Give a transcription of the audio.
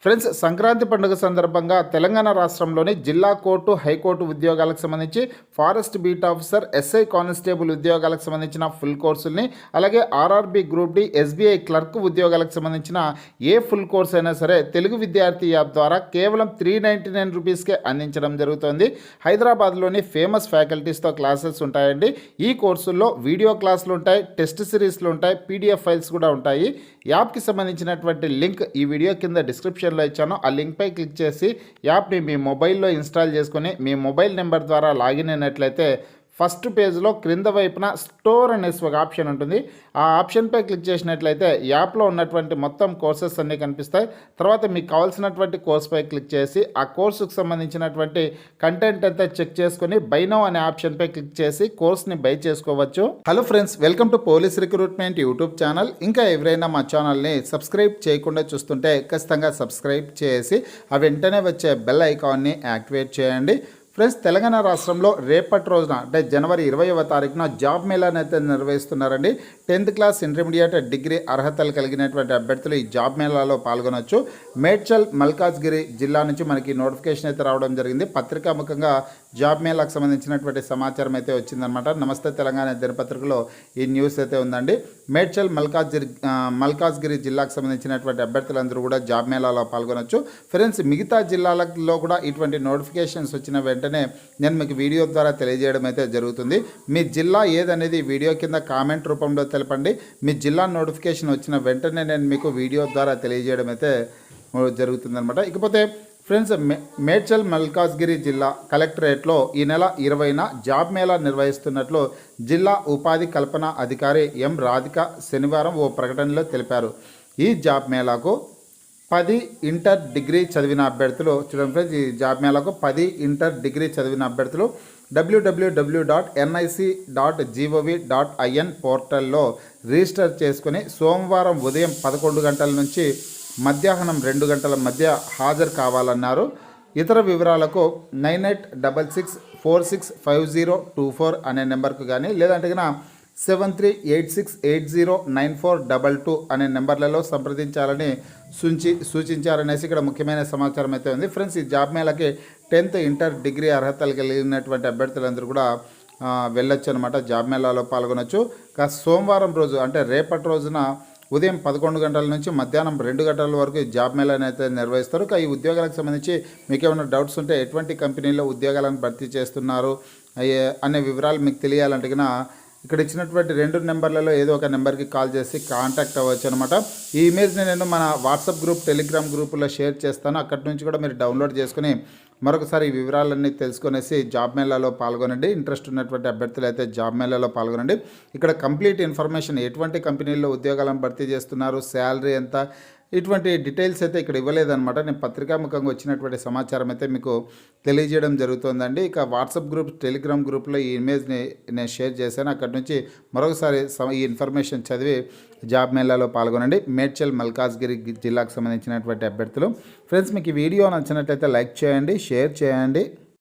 Friends, Sankranti పండుగ సందర్భంగా తెలంగాణ రాష్ట్రంలోని జిల్లా కోర్టు, హైకోర్టు ఉద్యోగాలకు సంబంధించి forest beat officer, SI constable ఉద్యోగాలకు సంబంధించిన ఫుల్ కోర్సుల్ని, అలాగే RRB group D, SBI clerk ఉద్యోగాలకు సంబంధించిన ఏ ఫుల్ కోర్స్ అయినా సరే తెలుగు విద్యార్థి యాప్ ద్వారా కేవలం 399 రూపీస్కే అందించడం జరుగుతుంది. హైదరాబాద్లోని ఫేమస్ ఫ్యాకల్టీస్తో క్లాసెస్ ఉంటాయండి. ఈ కోర్సుల్లో వీడియో క్లాసులు ఉంటాయి, టెస్ట్ సిరీస్లు ఉంటాయి, పీడిఎఫ్ ఫైల్స్ కూడా ఉంటాయి. యాప్కి సంబంధించినటువంటి లింక్ ఈ వీడియో కింద డిస్క్రిప్షన్లో ఇచ్చాను. ఆ లింక్పై క్లిక్ చేసి యాప్ని మీ మొబైల్లో ఇన్స్టాల్ చేసుకుని మీ మొబైల్ నెంబర్ ద్వారా లాగిన్ అయినట్లయితే ఫస్ట్ పేజ్లో క్రింద వైపున స్టోర్ అనేసి ఒక ఆప్షన్ ఉంటుంది. ఆ ఆప్షన్పై క్లిక్ చేసినట్లయితే యాప్లో ఉన్నటువంటి మొత్తం కోర్సెస్ అన్నీ కనిపిస్తాయి. తర్వాత మీకు కావాల్సినటువంటి కోర్సుపై క్లిక్ చేసి ఆ కోర్సుకు సంబంధించినటువంటి కంటెంట్ అంతా చెక్ చేసుకుని బై నౌ అనే ఆప్షన్పై క్లిక్ చేసి కోర్స్ని బై చేసుకోవచ్చు. Hello friends, welcome to police recruitment YouTube channel. ఇంకా ఎవరైనా మా ఛానల్ని సబ్స్క్రైబ్ చేయకుండా చూస్తుంటే ఖచ్చితంగా సబ్స్క్రైబ్ చేసి ఆ వెంటనే వచ్చే బెల్ ఐకాన్ని యాక్టివేట్ చేయండి. ఫ్రెండ్స్, తెలంగాణ రాష్ట్రంలో రేపటి రోజున అంటే జనవరి 20వ తారీఖున జాబ్ మేళాని అయితే నిర్వహిస్తున్నారండి. 10th క్లాస్, ఇంటర్మీడియట్, డిగ్రీ అర్హతలు కలిగినటువంటి అభ్యర్థులు ఈ జాబ్ మేళాలో పాల్గొనవచ్చు. మేడ్చల్, మల్కాజ్గిరి జిల్లా నుంచి మనకి నోటిఫికేషన్ అయితే రావడం జరిగింది. పత్రికాముఖంగా జాబ్ మేళాకు సంబంధించినటువంటి సమాచారం అయితే వచ్చిందనమాట. నమస్తే తెలంగాణ దినపత్రికలో ఈ న్యూస్ అయితే ఉందండి. మేడ్చల్, మల్కాజ్గిరి జిల్లాకు సంబంధించినటువంటి అభ్యర్థులందరూ కూడా జాబ్ మేళాలో పాల్గొనవచ్చు. ఫ్రెండ్స్, మిగతా జిల్లాలలో కూడా ఇటువంటి నోటిఫికేషన్స్ వచ్చిన వెంటనే నేను మీకు వీడియో ద్వారా తెలియజేయడం అయితే జరుగుతుంది. మీ జిల్లా ఏదనేది వీడియో కింద కామెంట్ రూపంలో తెలపండి. మీ జిల్లా నోటిఫికేషన్ వచ్చిన వెంటనే నేను మీకు వీడియో ద్వారా తెలియజేయడం అయితే జరుగుతుందన్నమాట. ఇకపోతే ఫ్రెండ్స్, మేడ్చల్, మల్కాజ్గిరి జిల్లా కలెక్టరేట్లో ఈ నెల 20న జాబ్ మేళా నిర్వహిస్తున్నట్లు జిల్లా ఉపాధి కల్పన అధికారి ఎం రాధిక శనివారం ఓ ప్రకటనలో తెలిపారు. ఈ జాబ్ మేళాకు 10 ఇంటర్ డిగ్రీ చదివిన అభ్యర్థులు చూడండి ఫ్రెండ్స్, ఈ జాబ్ మేళాకు 10 ఇంటర్ డిగ్రీ చదివిన అభ్యర్థులు www.nic.gov.in పోర్టల్లో రిజిస్టర్ చేసుకుని సోమవారం ఉదయం 11 గంటల నుంచి మధ్యాహ్నం 2 గంటల మధ్య హాజరు కావాలన్నారు. ఇతర వివరాలకు 9866465024 అనే నెంబర్కు కానీ లేదంటే 7386809422 అనే నెంబర్లలో సంప్రదించాలని సూచించారనేసి ఇక్కడ ముఖ్యమైన సమాచారం అయితే ఉంది. ఫ్రెండ్స్, ఈ జాబ్ మేళకి 10th ఇంటర్ డిగ్రీ అర్హతలు కలిగినటువంటి అభ్యర్థులందరూ కూడా వెళ్ళొచ్చు అనమాట. జాబ్ మేళాలో పాల్గొనవచ్చు. సోమవారం రోజు అంటే రేపటి రోజున ఉదయం 11 గంటల నుంచి మధ్యాహ్నం 2 గంటల వరకు జాబ్ మేళాని అయితే నిర్వహిస్తారు. ఈ ఉద్యోగాలకు సంబంధించి మీకు ఏమైనా డౌట్స్ ఉంటే ఎటువంటి కంపెనీలో ఉద్యోగాలను భర్తీ చేస్తున్నారు అనే వివరాలు మీకు తెలియాలంటే ఇక్కడ ఇచ్చినటువంటి 2 నెంబర్లలో ఏదో ఒక నెంబర్కి కాల్ చేసి కాంటాక్ట్ అవ్వచ్చు అనమాట. ఈ ఇమేజ్ని నేను మన వాట్సాప్ గ్రూప్, టెలిగ్రామ్ గ్రూపులో షేర్ చేస్తాను. అక్కడి నుంచి కూడా మీరు డౌన్లోడ్ చేసుకుని మరొకసారి ఈ వివరాలన్నీ తెలుసుకునేసి జాబ్ మేళాలో పాల్గొనండి. ఇంట్రెస్ట్ ఉన్నటువంటి అభ్యర్థులు అయితే జాబ్ మేళాలో పాల్గొనండి. ఇక్కడ కంప్లీట్ ఇన్ఫర్మేషన్ ఎటువంటి కంపెనీల్లో ఉద్యోగాలను భర్తీ చేస్తున్నారు, శాలరీ ఎంత, ఇటువంటి డీటెయిల్స్ అయితే ఇక్కడ ఇవ్వలేదన్నమాట. నేను పత్రికాముఖంగా వచ్చినటువంటి సమాచారం అయితే మీకు తెలియజేయడం జరుగుతుందండి. ఇక వాట్సాప్ గ్రూప్, టెలిగ్రామ్ గ్రూప్లో ఈ ఇమేజ్ని నేను షేర్ చేశాను. అక్కడి నుంచి మరొకసారి ఈ ఇన్ఫర్మేషన్ చదివి జాబ్ మేళాలో పాల్గొనండి. మేడ్చల్, మల్కాజ్గిరి జిల్లాకు సంబంధించినటువంటి అభ్యర్థులు. ఫ్రెండ్స్, మీకు ఈ వీడియో నచ్చినట్లయితే లైక్ చేయండి, షేర్ చేయండి.